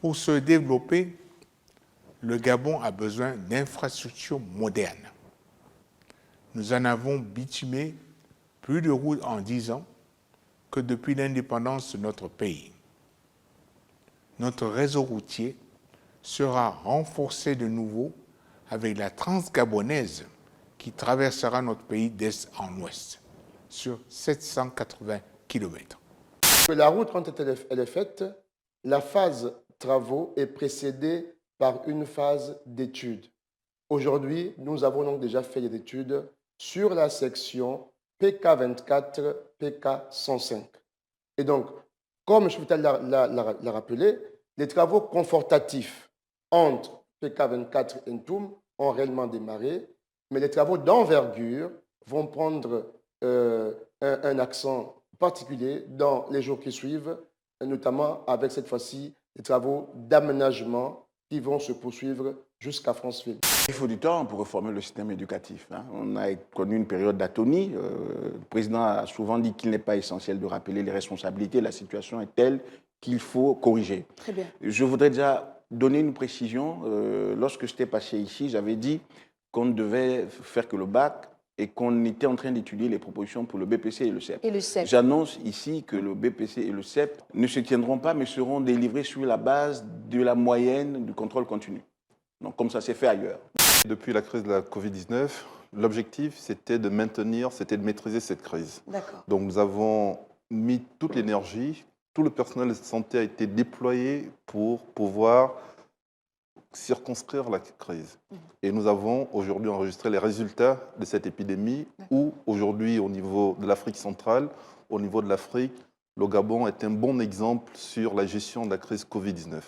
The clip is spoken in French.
Pour se développer, le Gabon a besoin d'infrastructures modernes. Nous en avons bitumé plus de routes en 10 ans que depuis l'indépendance de notre pays. Notre réseau routier sera renforcé de nouveau avec la transgabonaise qui traversera notre pays d'est en ouest sur 780 km. La route, quand elle est faite, la phase travaux est précédée par une phase d'études. Aujourd'hui, nous avons donc déjà fait des études sur la section PK24, PK105. Et donc, comme je l'a rappelé, les travaux confortatifs entre PK24 et Ntoum ont réellement démarré, mais les travaux d'envergure vont prendre un accent particulier dans les jours qui suivent, notamment avec cette fois-ci des travaux d'aménagement qui vont se poursuivre jusqu'à Franceville. Il faut du temps pour réformer le système éducatif. On a connu une période d'atonie. Le président a souvent dit qu'il n'est pas essentiel de rappeler les responsabilités. La situation est telle qu'il faut corriger. Très bien. Je voudrais déjà donner une précision. Lorsque j'étais passé ici, j'avais dit qu'on ne devait faire que le bac et qu'on était en train d'étudier les propositions pour le BPC et le CEP. Et le CEP. J'annonce ici que le BPC et le CEP ne se tiendront pas, mais seront délivrés sur la base de la moyenne du contrôle continu. Donc, comme ça s'est fait ailleurs. Depuis la crise de la Covid-19, l'objectif, c'était de maintenir, c'était de maîtriser cette crise. D'accord. Donc, nous avons mis toute l'énergie, tout le personnel de santé a été déployé pour pouvoir circonscrire la crise. Et nous avons aujourd'hui enregistré les résultats de cette épidémie où, aujourd'hui, au niveau de l'Afrique centrale, au niveau de l'Afrique, le Gabon est un bon exemple sur la gestion de la crise Covid-19.